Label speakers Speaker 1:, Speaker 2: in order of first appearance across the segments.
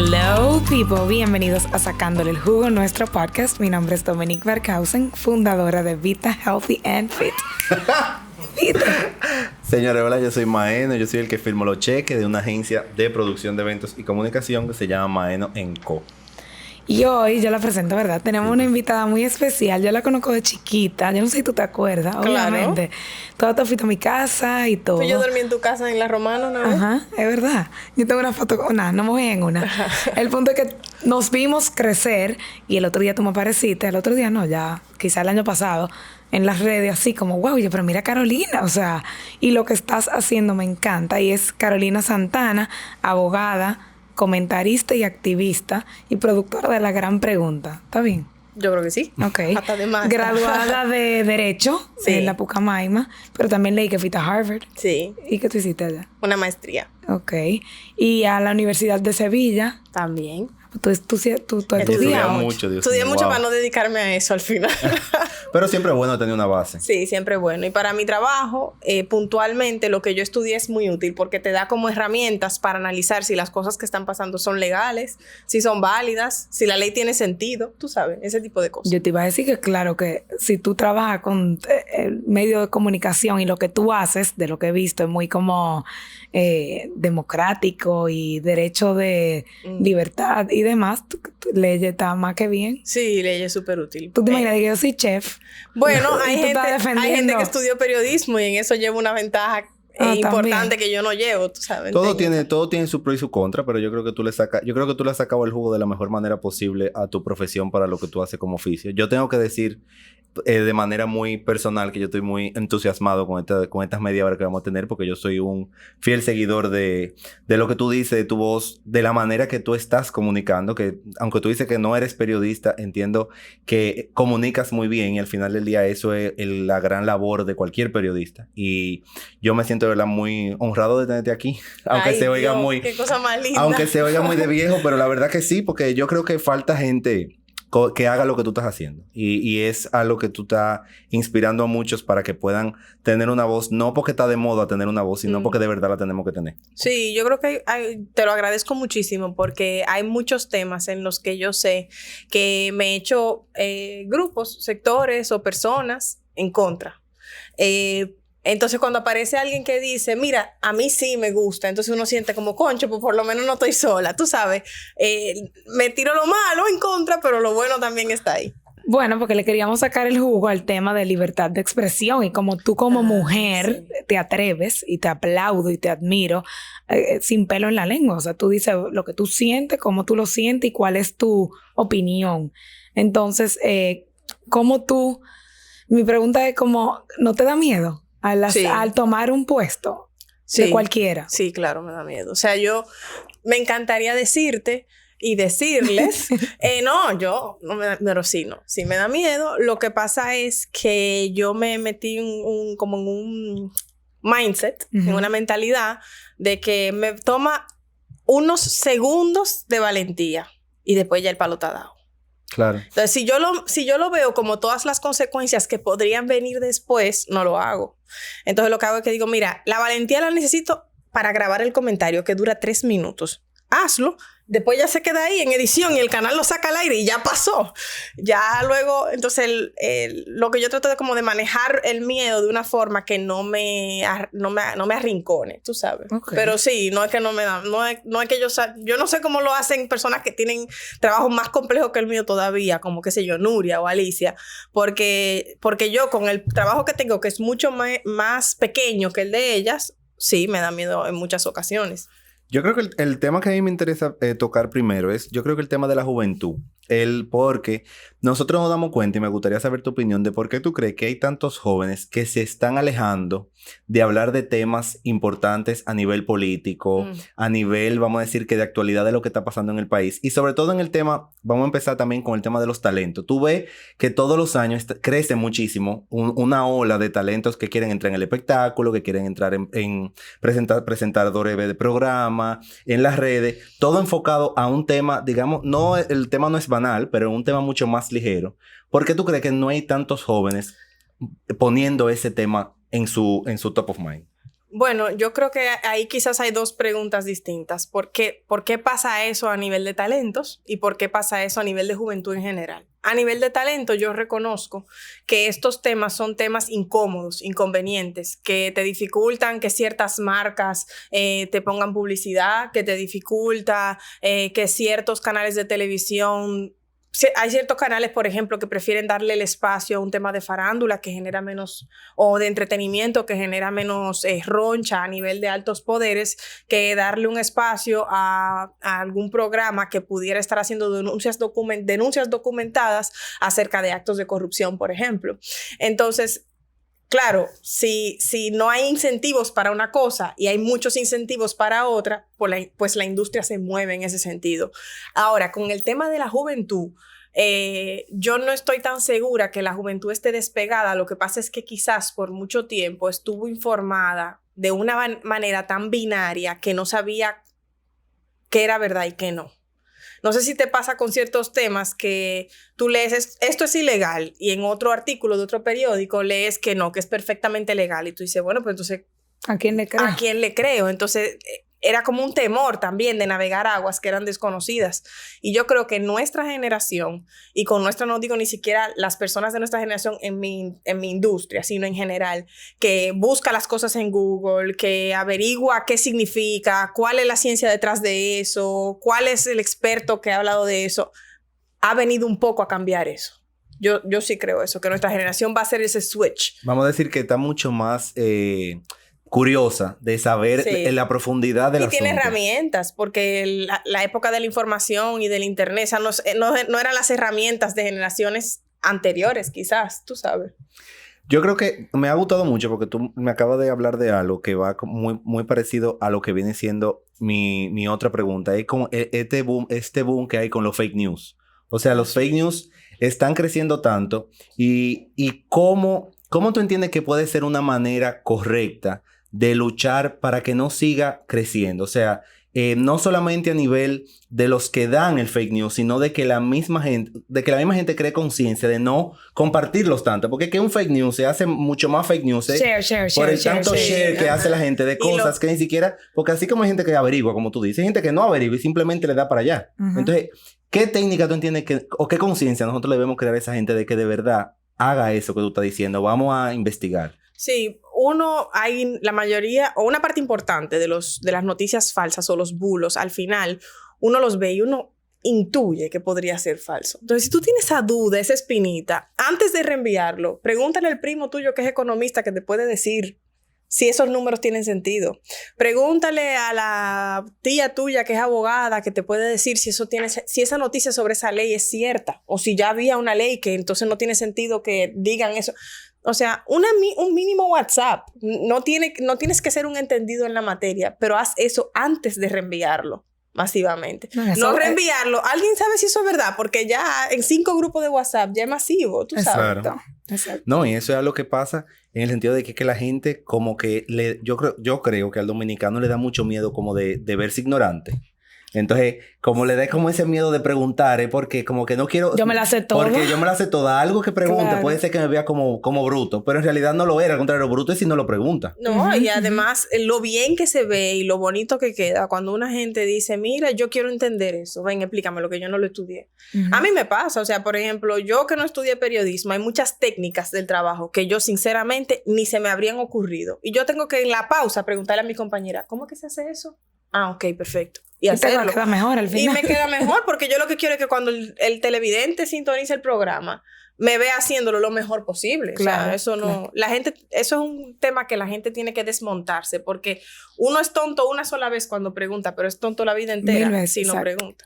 Speaker 1: Hello people, bienvenidos a Sacándole el Jugo, nuestro podcast. Mi nombre es Dominique Verkhausen, fundadora de Vita Healthy and Fit.
Speaker 2: Señores, hola, yo soy Maeno, yo soy el que firmo los cheques de una agencia de producción de eventos y comunicación que se llama Maeno & Co.
Speaker 1: Y hoy, yo la presento, ¿verdad? Tenemos una invitada muy especial. Yo la conozco de chiquita. Yo no sé si tú te acuerdas,
Speaker 3: claro.
Speaker 1: Obviamente. Tú fuiste a mi casa y todo.
Speaker 3: Pues yo dormí en tu casa en La Romana una vez.
Speaker 1: Ajá, es verdad. Yo tengo una foto con... no me voy en una. El punto es que nos vimos crecer y el otro día tú me apareciste. El otro día no, ya quizá el año pasado, en las redes, así como, wow, yo, pero mira Carolina, o sea, y lo que estás haciendo me encanta. Y es Carolina Santana, abogada, comentarista y activista y productora de La Gran Pregunta. ¿Está bien?
Speaker 3: Yo creo que sí.
Speaker 1: Ok.
Speaker 3: Hasta de más.
Speaker 1: Graduada de Derecho
Speaker 3: Sí.
Speaker 1: en la Pucamaima, pero también leí que fuiste a Harvard.
Speaker 3: Sí.
Speaker 1: ¿Y qué tú hiciste allá?
Speaker 3: Una maestría.
Speaker 1: Ok. Y a la Universidad de Sevilla.
Speaker 3: También.
Speaker 1: Tú
Speaker 2: Estudié
Speaker 1: estudias
Speaker 2: mucho, Dios
Speaker 3: Estudié
Speaker 2: mío,
Speaker 3: mucho
Speaker 2: wow.
Speaker 3: para no dedicarme a eso al final.
Speaker 2: Pero siempre es bueno tener una base.
Speaker 3: Sí, siempre bueno. Y para mi trabajo, puntualmente, lo que yo estudié es muy útil porque te da como herramientas para analizar si las cosas que están pasando son legales, si son válidas, si la ley tiene sentido, tú sabes, ese tipo de cosas.
Speaker 1: Yo te iba a decir que claro que si tú trabajas con el medio de comunicación y lo que tú haces, de lo que he visto, es muy como democrático y derecho de libertad y demás, leyes está más que bien.
Speaker 3: Sí, ley es súper útil.
Speaker 1: ¿Tú te imaginas que yo soy chef?
Speaker 3: Bueno,
Speaker 1: Y tú estás
Speaker 3: hay gente
Speaker 1: defendiendo.
Speaker 3: que estudió periodismo y en eso lleva una ventaja importante que yo no llevo, tú sabes.
Speaker 2: Todo tiene su pro y su contra, pero yo creo que tú le has sacado el jugo de la mejor manera posible a tu profesión para lo que tú haces como oficio. Yo tengo que decir de manera muy personal que yo estoy muy entusiasmado con estas media hora que vamos a tener, porque yo soy un fiel seguidor de lo que tú dices, de tu voz, de la manera que tú estás comunicando, que aunque tú dices que no eres periodista, entiendo que comunicas muy bien y al final del día eso es la gran labor de cualquier periodista. Y yo me siento de verdad muy honrado de tenerte aquí, aunque se oiga
Speaker 3: Dios,
Speaker 2: muy...
Speaker 3: qué cosa más linda.
Speaker 2: Aunque se oiga muy de viejo, pero la verdad que sí, porque yo creo que falta gente que haga lo que tú estás haciendo. Y es algo que tú estás inspirando a muchos para que puedan tener una voz, no porque está de moda tener una voz, sino porque de verdad la tenemos que tener.
Speaker 3: Sí, yo creo que te lo agradezco muchísimo porque hay muchos temas en los que yo sé que me he hecho grupos, sectores o personas en contra. Entonces, cuando aparece alguien que dice, mira, a mí sí me gusta, entonces uno siente como, concho, pues por lo menos no estoy sola, tú sabes. Me tiro lo malo en contra, pero lo bueno también está ahí.
Speaker 1: Bueno, porque le queríamos sacar el jugo al tema de libertad de expresión y como tú como mujer te atreves y te aplaudo y te admiro sin pelo en la lengua. O sea, tú dices lo que tú sientes, cómo tú lo sientes y cuál es tu opinión. Entonces, mi pregunta es como, ¿no te da miedo al tomar un puesto de cualquiera?
Speaker 3: Sí, claro, me da miedo. O sea, me encantaría decirte y decirles, no me da, pero sí me da miedo. Lo que pasa es que yo me metí como en un mindset, en una mentalidad de que me toma unos segundos de valentía y después ya el palo está dado.
Speaker 2: Claro.
Speaker 3: Entonces, si yo lo veo como todas las consecuencias que podrían venir después, no lo hago. Entonces, lo que hago es que digo, mira, la valentía la necesito para grabar el comentario que dura 3 minutos. Hazlo. Después ya se queda ahí en edición y el canal lo saca al aire y ya pasó. Ya luego, entonces, lo que yo trato de como de manejar el miedo de una forma que no me arrincone, tú sabes.
Speaker 1: Okay.
Speaker 3: Pero sí, no es que no me da, no es que yo no sé cómo lo hacen personas que tienen trabajos más complejos que el mío todavía, como qué sé yo, Nuria o Alicia, porque yo con el trabajo que tengo, que es mucho más pequeño que el de ellas, sí, me da miedo en muchas ocasiones.
Speaker 2: Yo creo que el tema que a mí me interesa tocar primero yo creo que el tema de la juventud. Porque nosotros nos damos cuenta, y me gustaría saber tu opinión, de por qué tú crees que hay tantos jóvenes que se están alejando de hablar de temas importantes a nivel político, a nivel, vamos a decir, que de actualidad de lo que está pasando en el país. Y sobre todo en el tema, vamos a empezar también con el tema de los talentos. Tú ves que todos los años crece muchísimo una ola de talentos que quieren entrar en el espectáculo, que quieren entrar en presentadores de programa, en las redes, todo enfocado a un tema, digamos, el tema no es banal, pero un tema mucho más ligero. ¿Por qué tú crees que no hay tantos jóvenes poniendo ese tema en su top of mind?
Speaker 3: Bueno, yo creo que ahí quizás hay dos preguntas distintas. ¿Por qué pasa eso a nivel de talentos y por qué pasa eso a nivel de juventud en general? A nivel de talento, yo reconozco que estos temas son temas incómodos, inconvenientes, que te dificultan que ciertas marcas te pongan publicidad, que te dificulta que ciertos canales de televisión... Hay ciertos canales, por ejemplo, que prefieren darle el espacio a un tema de farándula que genera menos, o de entretenimiento que genera menos roncha a nivel de altos poderes, que darle un espacio a algún programa que pudiera estar haciendo denuncias documentadas acerca de actos de corrupción, por ejemplo. Entonces, claro, si no hay incentivos para una cosa y hay muchos incentivos para otra, pues la industria se mueve en ese sentido. Ahora, con el tema de la juventud, yo no estoy tan segura que la juventud esté despegada. Lo que pasa es que quizás por mucho tiempo estuvo informada de una manera tan binaria que no sabía qué era verdad y qué no. No sé si te pasa con ciertos temas que tú lees, esto es ilegal, y en otro artículo de otro periódico lees que no, que es perfectamente legal. Y tú dices, bueno, pues entonces...
Speaker 1: ¿A quién le creo?
Speaker 3: ¿A quién le creo? Entonces, era como un temor también de navegar aguas que eran desconocidas. Y yo creo que nuestra generación, y con nuestra no digo ni siquiera las personas de nuestra generación en mi industria, sino en general, que busca las cosas en Google, que averigua qué significa, cuál es la ciencia detrás de eso, cuál es el experto que ha hablado de eso, ha venido un poco a cambiar eso. Yo sí creo eso, que nuestra generación va a hacer ese switch.
Speaker 2: Vamos a decir que está mucho más... curiosa de saber en la profundidad del asunto.
Speaker 3: Y tiene herramientas, porque la época de la información y del internet, o sea, no eran las herramientas de generaciones anteriores, quizás, tú sabes.
Speaker 2: Yo creo que me ha gustado mucho porque tú me acabas de hablar de algo que va muy, muy parecido a lo que viene siendo mi otra pregunta. Es como este boom que hay con los fake news. O sea, los fake news están creciendo tanto y ¿cómo tú entiendes que puede ser una manera correcta de luchar para que no siga creciendo? O sea, no solamente a nivel de los que dan el fake news, sino de que la misma gente cree conciencia de no compartirlos tanto. Porque es que un fake news se hace mucho más fake news por el tanto share que hace la gente de cosas que ni siquiera... Porque así como hay gente que averigua, como tú dices, hay gente que no averigua y simplemente le da para allá. Entonces, ¿qué técnica tú entiendes o qué conciencia nosotros le debemos crear a esa gente de que de verdad haga eso que tú estás diciendo? Vamos a investigar.
Speaker 3: Sí, hay la mayoría, o una parte importante de las noticias falsas o los bulos, al final, uno los ve y uno intuye que podría ser falso. Entonces, si tú tienes esa duda, esa espinita, antes de reenviarlo, pregúntale al primo tuyo que es economista que te puede decir si esos números tienen sentido. Pregúntale a la tía tuya que es abogada que te puede decir si esa noticia sobre esa ley es cierta, o si ya había una ley que entonces no tiene sentido que digan eso. O sea, un mínimo WhatsApp. No tienes que ser un entendido en la materia, pero haz eso antes de reenviarlo masivamente. No reenviarlo. ¿Alguien sabe si eso es verdad? Porque ya en 5 grupos de WhatsApp ya es masivo, tú sabes.
Speaker 2: Claro. Exacto. No, y eso es algo que pasa en el sentido de que la gente como que yo creo que al dominicano le da mucho miedo como de verse ignorante. Entonces, como le da como ese miedo de preguntar, porque como que no quiero...
Speaker 1: Yo me la sé toda.
Speaker 2: Porque yo me la sé toda. Algo que pregunte puede ser que me vea como bruto, pero en realidad no lo era. Al contrario, bruto es si no lo pregunta.
Speaker 3: No, y además, lo bien que se ve y lo bonito que queda cuando una gente dice, mira, yo quiero entender eso. Ven, explícame lo que yo no lo estudié. A mí me pasa. O sea, por ejemplo, yo que no estudié periodismo, hay muchas técnicas del trabajo que yo sinceramente ni se me habrían ocurrido. Y yo tengo que en la pausa preguntarle a mi compañera, ¿cómo es que se hace eso? Ah, ok, perfecto. Y hacerlo.
Speaker 1: Te queda mejor al final.
Speaker 3: Y me queda mejor porque yo lo que quiero es que cuando el televidente sintonice el programa, me vea haciéndolo lo mejor posible. Claro, o sea, eso no... Claro. La gente... Eso es un tema que la gente tiene que desmontarse porque uno es tonto una sola vez cuando pregunta, pero es tonto la vida entera si no pregunta.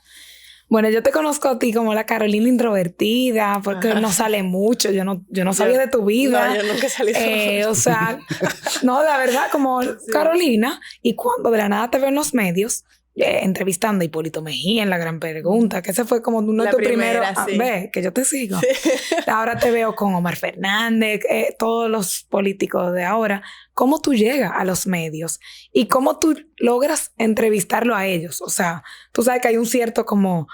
Speaker 1: Bueno, yo te conozco a ti como la Carolina introvertida, porque no sale mucho. Yo no sabía de tu vida.
Speaker 3: No, yo nunca salí de
Speaker 1: o sea, no, la verdad, como sí. Carolina. Y cuando de la nada te veo en los medios, entrevistando a Hipólito Mejía en La Gran Pregunta, que ese fue como uno de tus primeros...
Speaker 3: Sí.
Speaker 1: Ve, que yo te sigo.
Speaker 3: Sí.
Speaker 1: Ahora te veo con Omar Fernández, todos los políticos de ahora. ¿Cómo tú llegas a los medios? ¿Y cómo tú logras entrevistarlo a ellos? O sea, tú sabes que hay un cierto como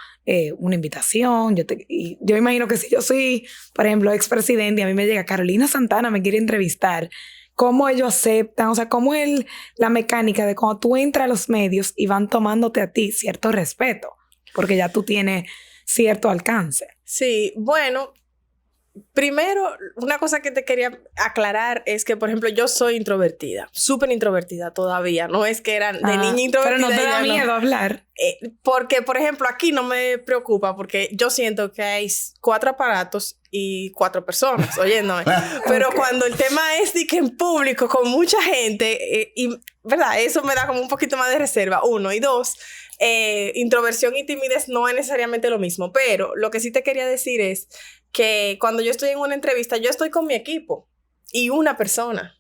Speaker 1: una invitación. Yo imagino que si yo soy, por ejemplo, expresidente y a mí me llega Carolina Santana, me quiere entrevistar. cómo ellos aceptan, o sea, cómo es la mecánica de cuando tú entras a los medios y van tomándote a ti cierto respeto, porque ya tú tienes cierto alcance.
Speaker 3: Sí, bueno, primero, una cosa que te quería aclarar es que, por ejemplo, yo soy introvertida, súper introvertida todavía. No es que era de niña introvertida.
Speaker 1: Pero no te da miedo hablar.
Speaker 3: Porque, por ejemplo, aquí no me preocupa porque yo siento que hay 4 aparatos y 4 personas oyéndome. Pero cuando el tema es de que en público con mucha gente, y, ¿verdad? Eso me da como un poquito más de reserva, 1. Y 2, introversión y timidez no es necesariamente lo mismo. Pero lo que sí te quería decir es que cuando yo estoy en una entrevista, yo estoy con mi equipo y una persona.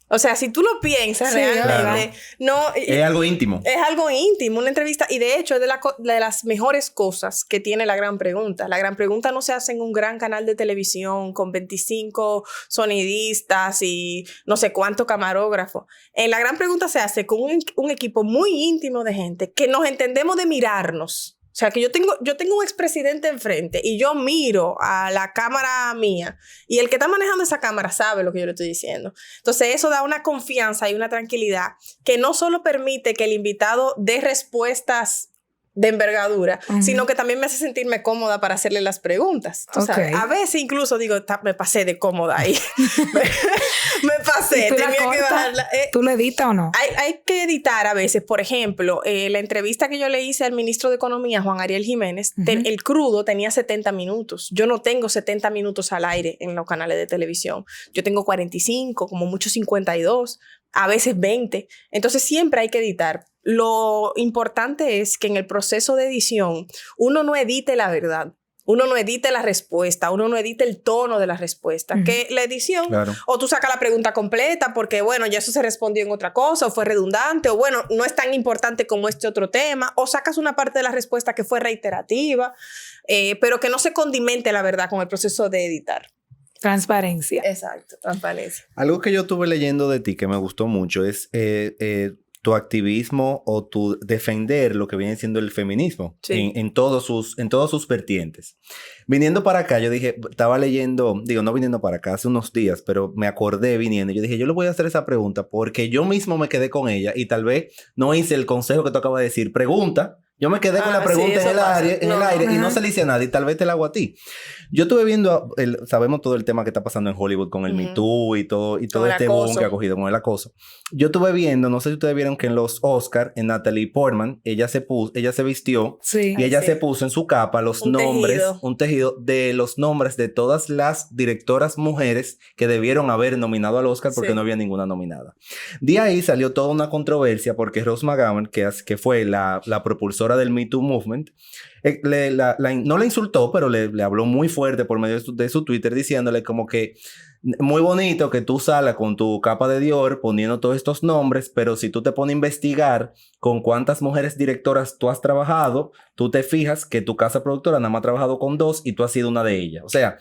Speaker 3: O sea, si tú lo piensas realmente, no...
Speaker 2: Es algo íntimo.
Speaker 3: Es algo íntimo, una entrevista. Y de hecho, es de las mejores cosas que tiene La Gran Pregunta. La Gran Pregunta no se hace en un gran canal de televisión con 25 sonidistas y no sé cuánto camarógrafo. En La Gran Pregunta se hace con un equipo muy íntimo de gente que nos entendemos de mirarnos. O sea, que yo tengo un expresidente enfrente y yo miro a la cámara mía y el que está manejando esa cámara sabe lo que yo le estoy diciendo. Entonces, eso da una confianza y una tranquilidad que no solo permite que el invitado dé respuestas de envergadura, sino que también me hace sentirme cómoda para hacerle las preguntas. ¿Tú sabes? A veces incluso digo, me pasé de cómoda ahí. me pasé, tenía que bajarla.
Speaker 1: ¿Tú lo editas o no?
Speaker 3: Hay que editar a veces. Por ejemplo, la entrevista que yo le hice al ministro de Economía, Juan Ariel Jiménez, el crudo tenía 70 minutos. Yo no tengo 70 minutos al aire en los canales de televisión. Yo tengo 45, como mucho 52, a veces 20. Entonces siempre hay que editar. Lo importante es que en el proceso de edición uno no edite la verdad, uno no edite la respuesta, uno no edite el tono de la respuesta. Que la edición, o tú sacas la pregunta completa porque, bueno, ya eso se respondió en otra cosa, o fue redundante, o bueno, no es tan importante como este otro tema, o sacas una parte de la respuesta que fue reiterativa, pero que no se condimente la verdad con el proceso de editar.
Speaker 1: Transparencia.
Speaker 3: Exacto, transparencia.
Speaker 2: Algo que yo estuve leyendo de ti que me gustó mucho es tu activismo o tu defender lo que viene siendo el feminismo en todos sus vertientes. Viniendo para acá, yo dije, estaba leyendo, no viniendo para acá hace unos días, pero me acordé viniendo. Yo dije, yo le voy a hacer esa pregunta porque yo mismo me quedé con ella y tal vez no hice el consejo que tú acabas de decir. Pregunta. Yo me quedé con la pregunta en el aire y no se le hice a nadie. Tal vez te la hago a ti. Yo estuve viendo, sabemos todo el tema que está pasando en Hollywood con el Me Too y todo este boom que ha cogido con el acoso. Yo estuve viendo, no sé si ustedes vieron que en los Oscar, en Natalie Portman, ella se vistió y ella se puso en su capa un tejido de los nombres de todas las directoras mujeres que debieron haber nominado al Oscar porque no había ninguna nominada. De ahí salió toda una controversia porque Rose McGowan, que fue la propulsora del Me Too Movement, no la insultó, pero le habló muy fuerte por medio de su Twitter diciéndole como que muy bonito que tú salgas con tu capa de Dior poniendo todos estos nombres, pero si tú te pones a investigar con cuántas mujeres directoras tú has trabajado, tú te fijas que tu casa productora nada más ha trabajado con 2 y tú has sido una de ellas. O sea,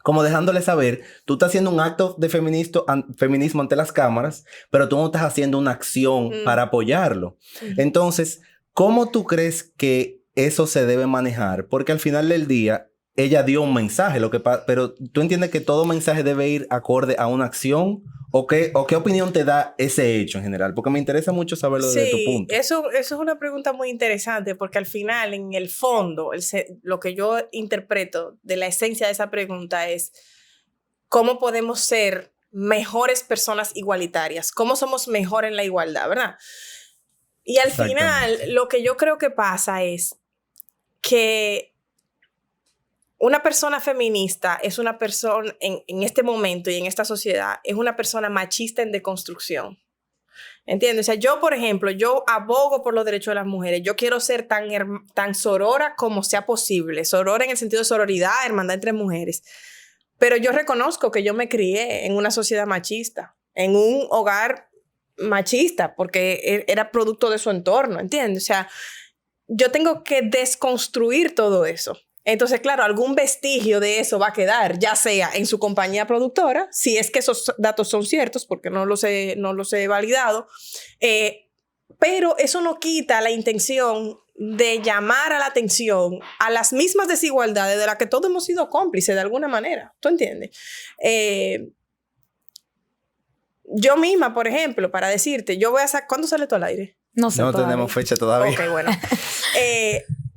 Speaker 2: como dejándole saber, tú estás haciendo un acto de feminismo ante las cámaras, pero tú no estás haciendo una acción para apoyarlo. Entonces, ¿cómo tú crees que eso se debe manejar? Porque al final del día, ella dio un mensaje, pero ¿tú entiendes que todo mensaje debe ir acorde a una acción? ¿O qué opinión te da ese hecho en general? Porque me interesa mucho saberlo desde tu punto.
Speaker 3: Eso es una pregunta muy interesante porque al final, en el fondo, lo que yo interpreto de la esencia de esa pregunta es ¿cómo podemos ser mejores personas igualitarias? ¿Cómo somos mejor en la igualdad, verdad? Y al final, lo que yo creo que pasa es que una persona feminista es una persona, en este momento y en esta sociedad, es una persona machista en deconstrucción. ¿Entiendes? O sea, yo, por ejemplo, yo abogo por los derechos de las mujeres. Yo quiero ser tan sorora como sea posible. Sorora en el sentido de sororidad, hermandad entre mujeres. Pero yo reconozco que yo me crié en una sociedad machista, en un hogar machista, porque era producto de su entorno, ¿entiendes? O sea, yo tengo que desconstruir todo eso. Entonces, claro, algún vestigio de eso va a quedar, ya sea en su compañía productora, si es que esos datos son ciertos, porque no los he validado, pero eso no quita la intención de llamar a la atención a las mismas desigualdades de las que todos hemos sido cómplices de alguna manera. ¿Tú entiendes? Yo misma, por ejemplo, para decirte, yo voy a sacar... ¿Cuándo sale todo al aire?
Speaker 1: No sé.
Speaker 2: No
Speaker 1: todavía.
Speaker 2: tenemos fecha todavía.
Speaker 3: Ok, bueno.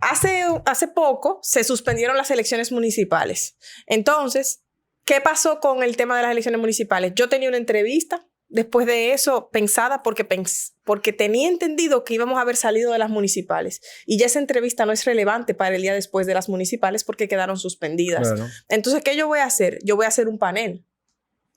Speaker 3: Hace poco se suspendieron las elecciones municipales. Entonces, ¿qué pasó con el tema de las elecciones municipales? Yo tenía una entrevista después de eso pensada porque tenía entendido que íbamos a haber salido de las municipales. Y ya esa entrevista no es relevante para el día después de las municipales porque quedaron suspendidas.
Speaker 2: Claro.
Speaker 3: Entonces, ¿qué yo voy a hacer? Yo voy a hacer un panel.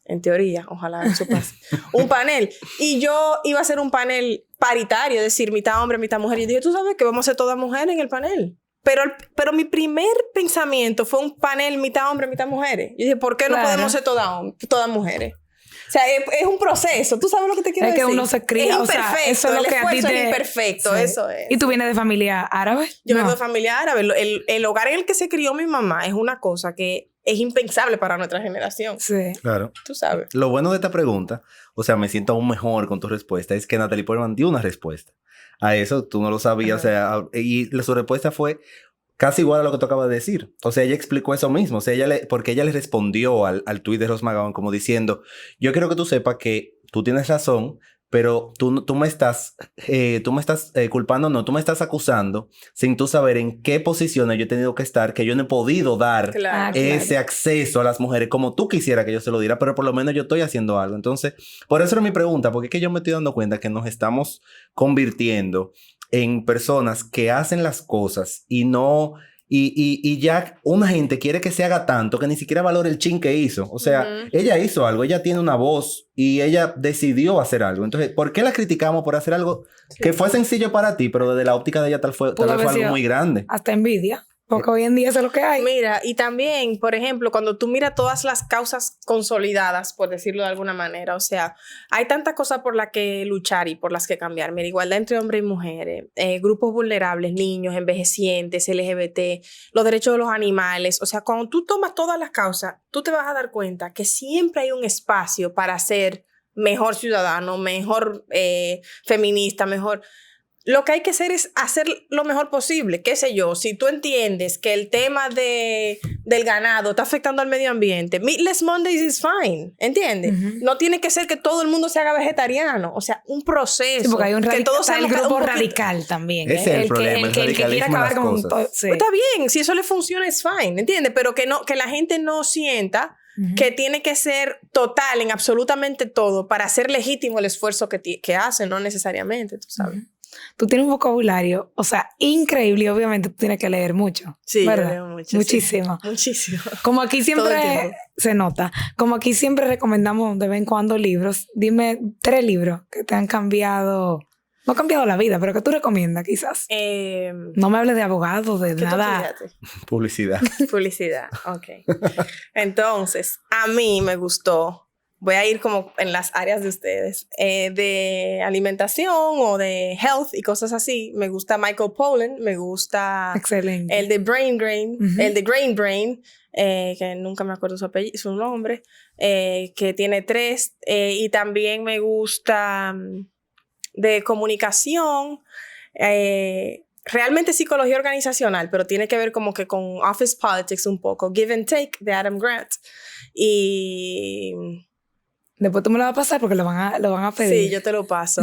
Speaker 3: En teoría, ojalá eso pase. Un panel. Y yo iba a hacer un panel paritario, es decir, mitad hombre, mitad mujer. Y dije, tú sabes que vamos a ser todas mujeres en el panel. Pero mi primer pensamiento fue un panel mitad hombre, mitad mujeres. Y dije, ¿por qué no podemos ser todas mujeres? O sea, es un proceso. ¿Tú sabes lo que te quiero decir?
Speaker 1: Es que uno se cría.
Speaker 3: Es
Speaker 1: o
Speaker 3: imperfecto.
Speaker 1: Sea, eso es lo
Speaker 3: el
Speaker 1: que
Speaker 3: esfuerzo
Speaker 1: a ti
Speaker 3: es imperfecto.
Speaker 1: Sí.
Speaker 3: Eso es.
Speaker 1: ¿Y tú vienes de familia árabe?
Speaker 3: Yo vengo de familia árabe. El hogar en el que se crió mi mamá es una cosa que es impensable para nuestra generación.
Speaker 1: Sí.
Speaker 2: Claro.
Speaker 3: Tú sabes.
Speaker 2: Lo bueno de esta pregunta, o sea, me siento aún mejor con tu respuesta, es que Natalie Portman dio una respuesta a eso. Tú no lo sabías, o sea, y su respuesta fue casi igual a lo que tú acabas de decir. O sea, ella explicó eso mismo. O sea, porque ella le respondió al tuit de Rose McGowan como diciendo, yo quiero que tú sepas que tú tienes razón, pero tú me estás culpando, no, tú me estás acusando sin tú saber en qué posiciones yo he tenido que estar, que yo no he podido dar ese acceso a las mujeres como tú quisieras que yo se lo diera, pero por lo menos yo estoy haciendo algo. Entonces, por eso era mi pregunta, porque es que yo me estoy dando cuenta que nos estamos convirtiendo en personas que hacen las cosas y no... Y ya una gente quiere que se haga tanto que ni siquiera valora el chin que hizo. O sea, ella hizo algo, ella tiene una voz y ella decidió hacer algo. Entonces, ¿por qué la criticamos por hacer algo que fue sencillo para ti, pero desde la óptica de ella tal vez fue algo muy grande?
Speaker 1: Hasta envidia. Porque hoy en día eso es lo que hay.
Speaker 3: Mira, y también, por ejemplo, cuando tú miras todas las causas consolidadas, por decirlo de alguna manera, o sea, hay tantas cosas por las que luchar y por las que cambiar. Mira, igualdad entre hombres y mujeres, grupos vulnerables, niños, envejecientes, LGBT, los derechos de los animales. O sea, cuando tú tomas todas las causas, tú te vas a dar cuenta que siempre hay un espacio para ser mejor ciudadano, mejor feminista, mejor... Lo que hay que hacer es hacer lo mejor posible. Qué sé yo, si tú entiendes que el tema del ganado está afectando al medio ambiente, Meatless Mondays is fine, ¿entiendes? No tiene que ser que todo el mundo se haga vegetariano. O sea, un proceso.
Speaker 1: Sí, porque hay un
Speaker 3: que todos
Speaker 1: el grupo radical también.
Speaker 2: Ese es el problema, el
Speaker 1: que quiere acabar con todo. Sí.
Speaker 3: Pues está bien, si eso le funciona es fine, ¿entiendes? Pero que la gente no sienta que tiene que ser total en absolutamente todo para hacer legítimo el esfuerzo que hacen, no necesariamente, tú sabes.
Speaker 1: Tú tienes un vocabulario, o sea, increíble y obviamente tú tienes que leer mucho.
Speaker 3: Sí,
Speaker 1: ¿verdad?
Speaker 3: yo leo mucho.
Speaker 1: Muchísimo.
Speaker 3: Sí, muchísimo.
Speaker 1: Como aquí siempre se nota, como aquí siempre recomendamos de vez en cuando libros, dime 3 libros que te han cambiado, no cambiado la vida, pero que tú recomiendas quizás. No me hables de abogado, de nada.
Speaker 2: Publicidad.
Speaker 3: Publicidad, ok. Entonces, a mí me gustó. Voy a ir como en las áreas de ustedes, de alimentación o de health y cosas así. Me gusta Michael Pollan, me gusta
Speaker 1: Excelente.
Speaker 3: el de Brain Drain, el de Grain Brain, que nunca me acuerdo su nombre, que tiene 3. Y también me gusta de comunicación, realmente psicología organizacional, pero tiene que ver como que con office politics un poco. Give and Take de Adam Grant. Y...
Speaker 1: Después tú me lo vas a pasar porque lo van a pedir.
Speaker 3: Sí, yo te lo paso.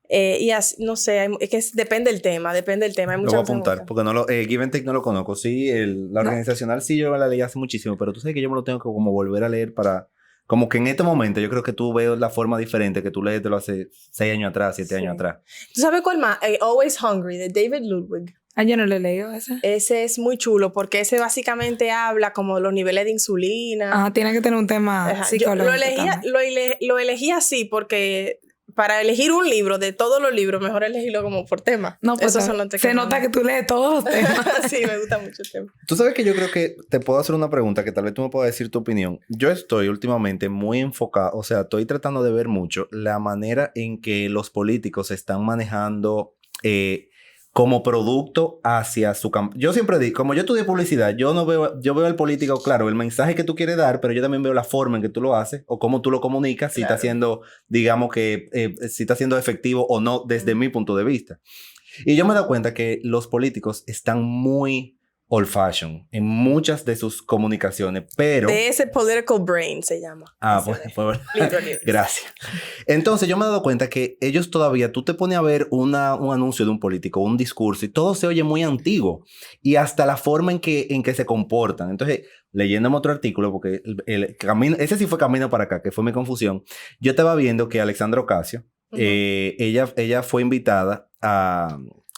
Speaker 3: Y así, no sé, es que depende del tema. Hay
Speaker 2: lo voy a apuntar, porque Give and Take no lo conozco. Sí, la organizacional sí yo la leí hace muchísimo, pero tú sabes que yo me lo tengo que como volver a leer para... Como que en este momento yo creo que tú ves la forma diferente que tú lees de lo hace 6 años atrás, 7 años atrás.
Speaker 3: ¿Tú sabes cuál más? Always Hungry, de David Ludwig.
Speaker 1: Yo no lo he leído ese.
Speaker 3: Ese es muy chulo porque ese básicamente habla como de los niveles de insulina.
Speaker 1: Tiene que tener un tema psicológico.
Speaker 3: Lo elegí así porque para elegir un libro de todos los libros, mejor elegirlo como por tema.
Speaker 1: No, pues se nota que tú lees todos los temas.
Speaker 3: Sí, me gusta mucho el tema.
Speaker 2: Tú sabes que yo creo que te puedo hacer una pregunta que tal vez tú me puedas decir tu opinión. Yo estoy últimamente muy enfocado, o sea, estoy tratando de ver mucho la manera en que los políticos están manejando... como producto hacia su campo. Yo siempre digo, como yo estudié publicidad, yo veo al político, claro, el mensaje que tú quieres dar, pero yo también veo la forma en que tú lo haces o cómo tú lo comunicas, si está siendo, digamos que, si está siendo efectivo o no desde mi punto de vista. Y yo me he dado cuenta que los políticos están muy old fashion en muchas de sus comunicaciones, pero...
Speaker 3: De ese political brain se llama.
Speaker 2: Pues gracias. Entonces yo me he dado cuenta que ellos todavía, tú te pones a ver un anuncio de un político, un discurso, y todo se oye muy antiguo. Y hasta la forma en que se comportan. Entonces, leyéndome otro artículo, porque el camino, ese sí fue camino para acá, que fue mi confusión. Yo estaba viendo que Alexandra Ocasio, ella fue invitada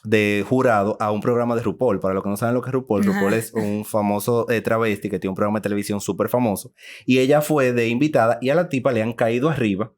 Speaker 2: de jurado a un programa de RuPaul. Para los que no saben lo que es RuPaul, RuPaul es un famoso travesti que tiene un programa de televisión súper famoso. Y ella fue de invitada y a la tipa le han caído arriba.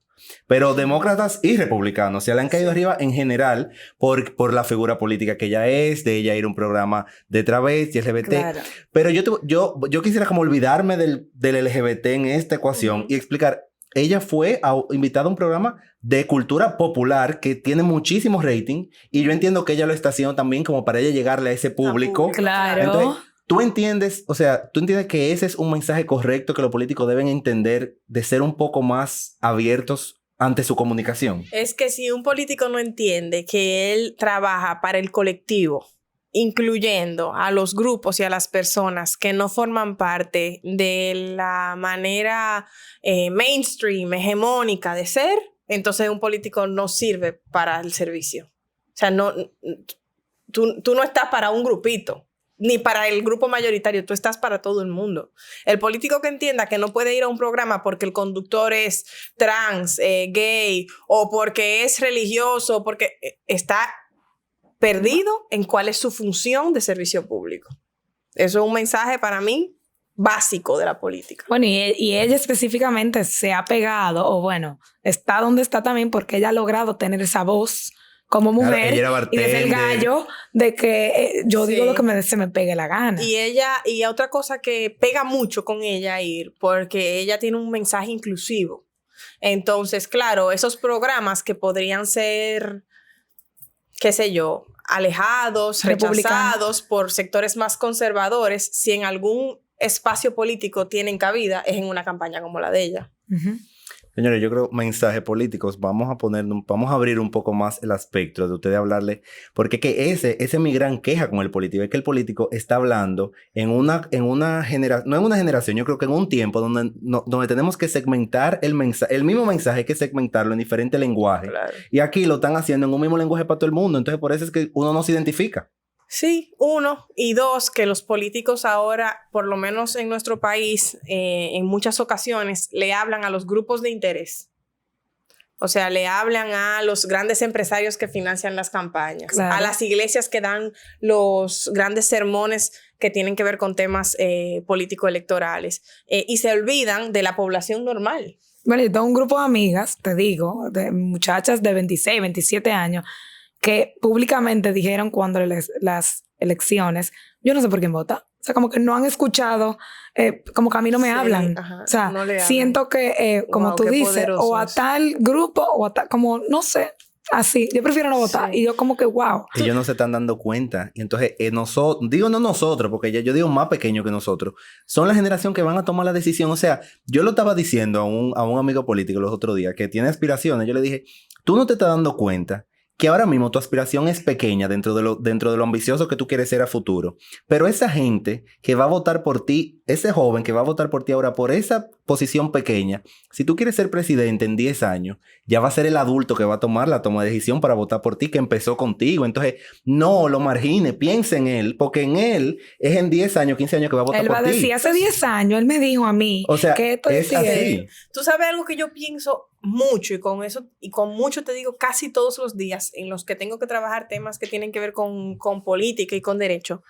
Speaker 2: Pero demócratas y republicanos, o sea, le han caído arriba en general por la figura política que ella es, de ella ir a un programa de travesti, LGBT. Claro. Pero yo quisiera como olvidarme del LGBT en esta ecuación y explicar. Ella fue invitada a un programa de cultura popular que tiene muchísimo rating y yo entiendo que ella lo está haciendo también como para ella llegarle a ese público.
Speaker 1: Claro.
Speaker 2: Entonces, tú entiendes que ese es un mensaje correcto que los políticos deben entender de ser un poco más abiertos ante su comunicación.
Speaker 3: Es que si un político no entiende que él trabaja para el colectivo, incluyendo a los grupos y a las personas que no forman parte de la manera mainstream, hegemónica de ser, entonces un político no sirve para el servicio. O sea, tú no estás para un grupito, ni para el grupo mayoritario, tú estás para todo el mundo. El político que entienda que no puede ir a un programa porque el conductor es trans, gay, o porque es religioso, porque está perdido en cuál es su función de servicio público. Eso es un mensaje para mí básico de la política.
Speaker 1: Bueno, y ella específicamente se ha pegado, o bueno, está donde está también porque ella ha logrado tener esa voz como mujer y es el gallo de que yo digo lo que se me pegue la gana.
Speaker 3: Y otra cosa que pega mucho con ella ir, porque ella tiene un mensaje inclusivo. Entonces, claro, esos programas que podrían ser, qué sé yo, alejados, rechazados por sectores más conservadores, si en algún espacio político tienen cabida, es en una campaña como la de ella.
Speaker 2: Señores, yo creo mensajes políticos, vamos a abrir un poco más el aspecto de ustedes hablarle, porque que ese es mi gran queja con el político, es que el político está hablando en una generación, no en una generación, yo creo que en un tiempo donde tenemos que segmentar el mismo mensaje, hay que segmentarlo en diferentes lenguajes. Claro. Y aquí lo están haciendo en un mismo lenguaje para todo el mundo, entonces por eso es que uno no se identifica.
Speaker 3: Sí, uno. Y dos, que los políticos ahora, por lo menos en nuestro país, en muchas ocasiones, le hablan a los grupos de interés. O sea, le hablan a los grandes empresarios que financian las campañas, claro, a las iglesias que dan los grandes sermones que tienen que ver con temas político-electorales. Y se olvidan de la población normal.
Speaker 1: Bueno, yo tengo un grupo de amigas, te digo, de muchachas de 26, 27 años, que públicamente dijeron cuando las elecciones, yo no sé por quién vota. O sea, como que no han escuchado, como que a mí no me hablan. Ajá, o sea, no siento que, como tú dices, o a tal grupo, o a tal, como, no sé, así. Yo prefiero no votar. Sí. Y yo como que, wow.
Speaker 2: Ellos no se están dando cuenta. Y entonces, no nosotros, porque yo digo más pequeño que nosotros, son la generación que van a tomar la decisión. O sea, yo lo estaba diciendo a un amigo político los otros días, que tiene aspiraciones. Yo le dije, tú no te estás dando cuenta que ahora mismo tu aspiración es pequeña dentro de lo ambicioso que tú quieres ser a futuro. Pero esa gente que va a votar por ti, ese joven que va a votar por ti ahora por esa posición pequeña, si tú quieres ser presidente en 10 años, ya va a ser el adulto que va a tomar la toma de decisión para votar por ti, que empezó contigo. Entonces, no lo margine, piensa en él, porque en él es en 10 años, 15 años que va a votar por ti. Él va a decir,
Speaker 1: hace 10 años, él me dijo a mí,
Speaker 2: o sea,
Speaker 1: que esto
Speaker 2: es así.
Speaker 3: Tú sabes algo que yo pienso mucho, y con eso, y con mucho te digo casi todos los días en los que tengo que trabajar temas que tienen que ver con política y con derecho,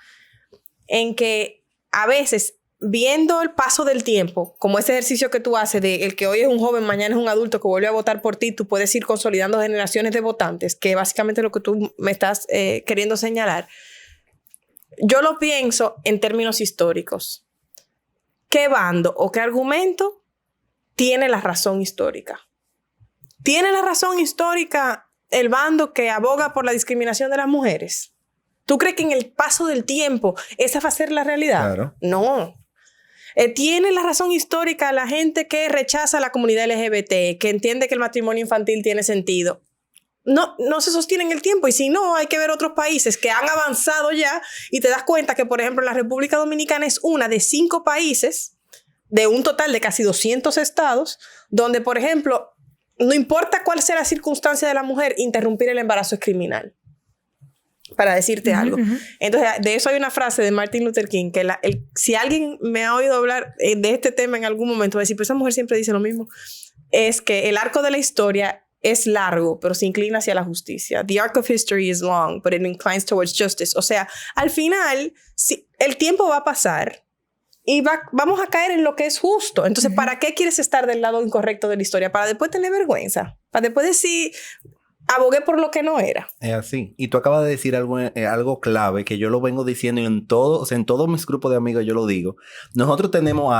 Speaker 3: en que a veces, viendo el paso del tiempo, como ese ejercicio que tú haces de el que hoy es un joven, mañana es un adulto que vuelve a votar por ti, tú puedes ir consolidando generaciones de votantes, que básicamente es lo que tú me estás queriendo señalar. Yo lo pienso en términos históricos. ¿Qué bando o qué argumento tiene la razón histórica? ¿Tiene la razón histórica el bando que aboga por la discriminación de las mujeres? ¿Tú crees que en el paso del tiempo esa va a ser la realidad?
Speaker 2: Claro.
Speaker 3: No. ¿Tiene la razón histórica la gente que rechaza a la comunidad LGBT, que entiende que el matrimonio infantil tiene sentido? no se sostiene en el tiempo. Y si no, hay que ver otros países que han avanzado ya y te das cuenta que, por ejemplo, la República Dominicana es una de 5 países de un total de casi 200 estados donde, por ejemplo, no importa cuál sea la circunstancia de la mujer, interrumpir el embarazo es criminal. Para decirte algo. Entonces, de eso hay una frase de Martin Luther King que si alguien me ha oído hablar de este tema en algún momento, va a decir, pues esa mujer siempre dice lo mismo, es que el arco de la historia es largo, pero se inclina hacia la justicia. The arc of history is long, but it inclines towards justice. O sea, al final, el tiempo va a pasar y vamos a caer en lo que es justo. Entonces, ¿para qué quieres estar del lado incorrecto de la historia? Para después tener vergüenza. Para después decir, abogué por lo que no era.
Speaker 2: Es así. Y tú acabas de decir algo clave que yo lo vengo diciendo en todos mis grupos de amigos yo lo digo. Nosotros tenemos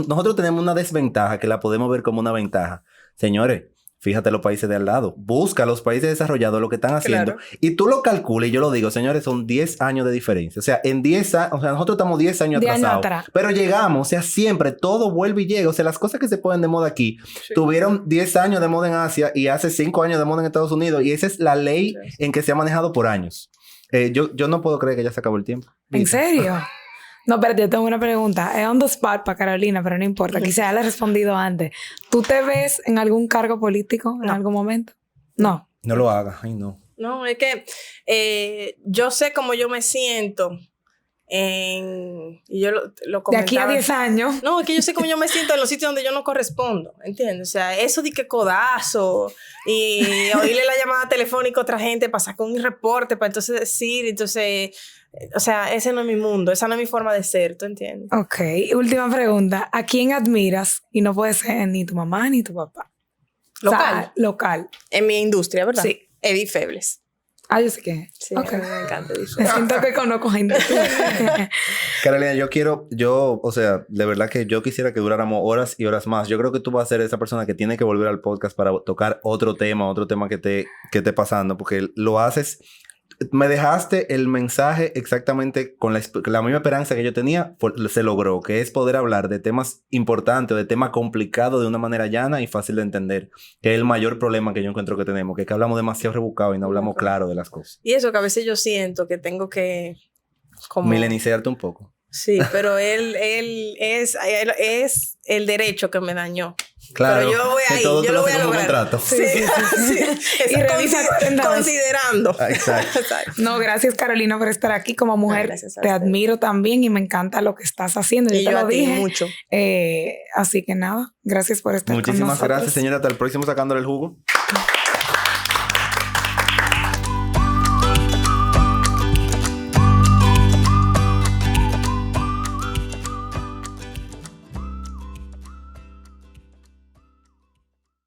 Speaker 2: nosotros tenemos una desventaja que la podemos ver como una ventaja. Señores, fíjate los países de al lado. Busca los países desarrollados lo que están haciendo.
Speaker 3: Claro.
Speaker 2: Y tú lo calculas y yo lo digo, señores, son 10 años de diferencia. O sea, en 10 años, o sea, nosotros estamos 10 años atrasados. Pero llegamos, o sea, siempre todo vuelve y llega. O sea, las cosas que se ponen de moda aquí, tuvieron 10 años de moda en Asia y hace 5 años de moda en Estados Unidos. Y esa es la ley en que se ha manejado por años. Yo no puedo creer que ya se acabó el tiempo.
Speaker 1: ¿En serio? No, pero yo tengo una pregunta. Es on the spot para Carolina, pero no importa. Quizá le he respondido antes. ¿Tú te ves en algún cargo político en algún momento? No.
Speaker 2: No lo hagas. Ay, no.
Speaker 3: No, es que yo sé cómo yo me siento y yo lo comentaba.
Speaker 1: De aquí a 10 años.
Speaker 3: No, es que yo sé cómo yo me siento en los sitios donde yo no correspondo, ¿entiendes? O sea, eso de que codazo y oírle la llamada telefónica a otra gente para sacar un reporte, para entonces decir, o sea, ese no es mi mundo, esa no es mi forma de ser, ¿tú entiendes?
Speaker 1: Ok, última pregunta. ¿A quién admiras? Y no puede ser ni tu mamá ni tu papá.
Speaker 3: ¿Local?
Speaker 1: O sea, local.
Speaker 3: En mi industria, ¿verdad?
Speaker 1: Sí.
Speaker 3: Edith Febles.
Speaker 1: Yo sé quién es.
Speaker 3: Sí,
Speaker 1: Ok.
Speaker 3: me encanta Edith
Speaker 1: Me
Speaker 3: Febles.
Speaker 1: siento que conozco gente.
Speaker 2: Carolina, o sea, de verdad que yo quisiera que duráramos horas y horas más. Yo creo que tú vas a ser esa persona que tiene que volver al podcast para tocar otro tema que esté pasando, porque lo haces. Me dejaste el mensaje exactamente con la misma esperanza que yo tenía, se logró, que es poder hablar de temas importantes, de temas complicados de una manera llana y fácil de entender, que es el mayor problema que yo encuentro que tenemos, que es que hablamos demasiado rebuscado y no hablamos claro de las cosas.
Speaker 3: Y eso que a veces yo siento que tengo que como
Speaker 2: Mileniciarte un poco.
Speaker 3: Sí, pero él es el derecho que me dañó.
Speaker 2: Claro.
Speaker 3: Pero yo voy ahí,
Speaker 2: todo
Speaker 3: yo lo voy a
Speaker 2: como
Speaker 3: lograr.
Speaker 2: contrato.
Speaker 3: Sí.
Speaker 1: Y revisa
Speaker 3: considerando.
Speaker 2: Exacto.
Speaker 1: No, gracias Carolina por estar aquí como mujer.
Speaker 3: Gracias a
Speaker 1: Te
Speaker 3: usted.
Speaker 1: admiro también y me encanta lo que estás haciendo.
Speaker 3: Y
Speaker 1: Yo te
Speaker 3: yo
Speaker 1: lo
Speaker 3: a ti
Speaker 1: dije.
Speaker 3: mucho.
Speaker 1: Así que nada, gracias por estar con nosotros.
Speaker 2: Muchísimas gracias, señora. Hasta el próximo Sacándole el Jugo.